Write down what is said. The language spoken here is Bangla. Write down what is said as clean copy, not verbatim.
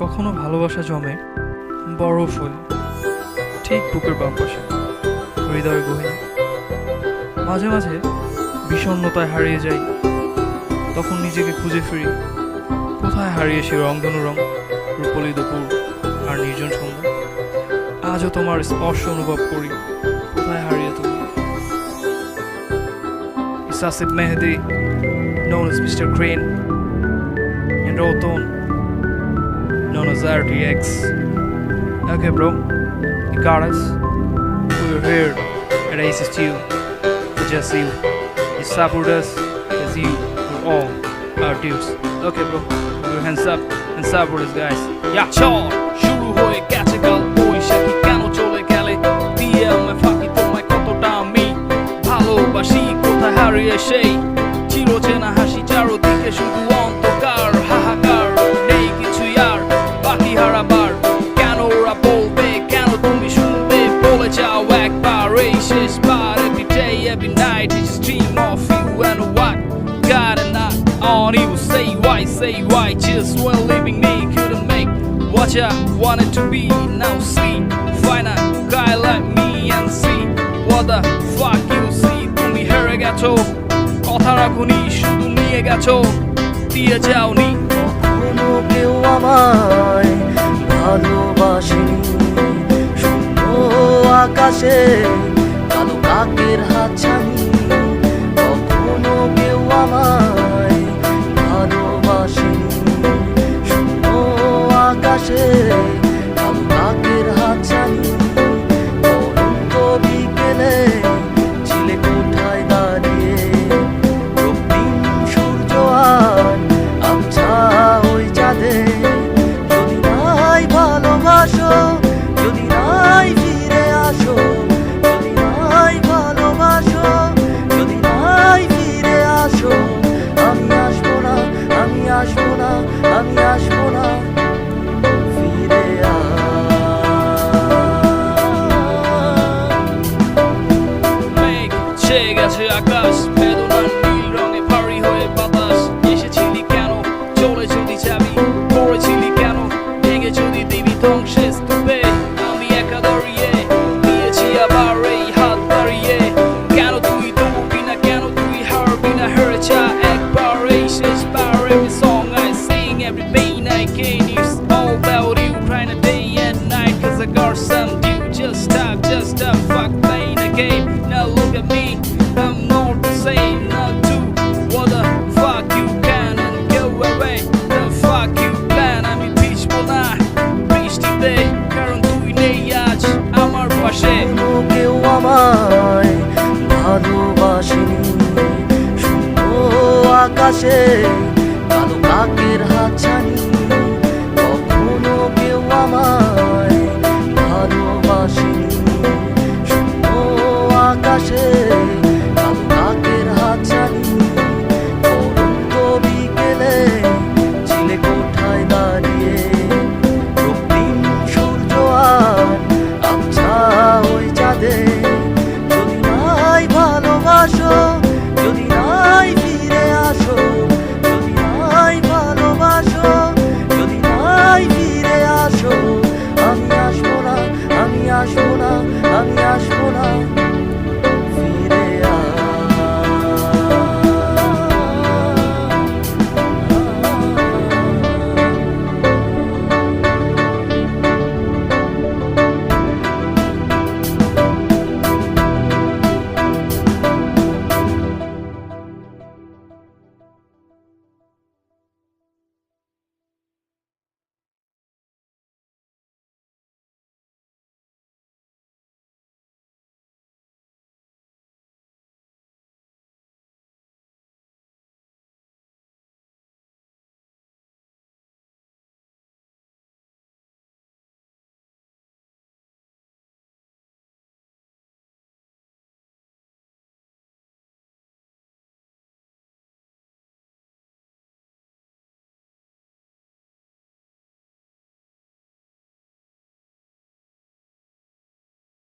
কখনো ভালোবাসা জমে বরফ হয়ে ঠিক বুকের বাম পাশে, হৃদয় গহীনে। মাঝে মাঝে বিষণ্ণতায় হারিয়ে যাই, তখন নিজেকে খুঁজে ফিরি। কোথায় হারিয়ে সে রংধনু রং, রূপলি দুপুর আর নির্জন সন্ধ্যা। আজও তোমার স্পর্শ অনুভব করি, কোথায় হারিয়ে তুমি। It's Asif Mehdi, known as Mr. Crane, and Roton, known as RTX. Okay, bro, you got us. We were here at ACSTU for just you. You support us because you were all our dudes. Okay, bro, put your hands up and support us, guys. Yeah, চল শুরু হয়ে গেছে কাল বৈশাখী, কেন চলে গেলে দিয়ে আমায় ফাঁকি। তোমায় কতটা আমি ভালোবাসি, কোথায় হারিয়ে সেই চিরচেনা হাসি। চারদিকে শুধু অন্ধকার, হাহাকার, নেই কিছুই আর বাকি হারাবার। কেন ওরা বলবে, কেন তুমি শুনবে, বলে যাও একবার এই শেষবার। Every day, every night, I just dream of you and what got a knock on you. Say why, just when leaving me couldn't make what I wanted to be. Now see, find a guy like me and see what the fuck you see. তুমি হেরে গেছো, কথা রাখুনি, শুধু নিয়ে গেছো, দিয়ে যাওনি। কখনো কেউ আমায় ভালোবাসেনি, শূন্য আকাশে কালো কাকের হাতছানি। কখনো কেউ আমায় ভালোবাসেনি, শূন্য আকাশে কালো কাকের হাতছানি। পরন্ত বিকেলে ছিলে কোঠায় দাঁড়িয়ে, রক্তিম সূর্য আর আবছা ওই চাঁদে। যদি নাই ভালোবাসো, যদি নাই ফিরে আসো, যদি নাই ভালোবাসো, যদি নাই ফিরে আসো, আমি আসবো না, আমি আসবো না, আমি আসবো না ফিরে মেঘ ছেয়ে গেছে আকাশ, বেদনার নীল রঙে ভারী হয়ে বাতাস। এসেছিলি কেন, চলে যদি যাবি, পড়েছিলি কেন, ভেঙে যদি দিবি ধ্বংসের স্তূপে। আমি একা দাঁড়িয়ে দিয়েছি আবার এই হাত বাড়িয়ে। কেন তুই দৌড়বি না, কেন তুই হারবি না, হেরে যা একবার এই শেষবার। Every song I sing, every pain I gain, it's all about you. Crying a day and night cause I got some due. Just stop, fuck playing a game. Now look at me, I'm not the same. Now do what the fuck you can and go away. The fuck you plan, আমি পিছবো না বৃষ্টিতে, কারণ তুই নেই আজ আমার পাশে। কখনো কেউ আমায় ভালোবাসেনি, শূন্য আকাশে কালো কাকের হাতছানি।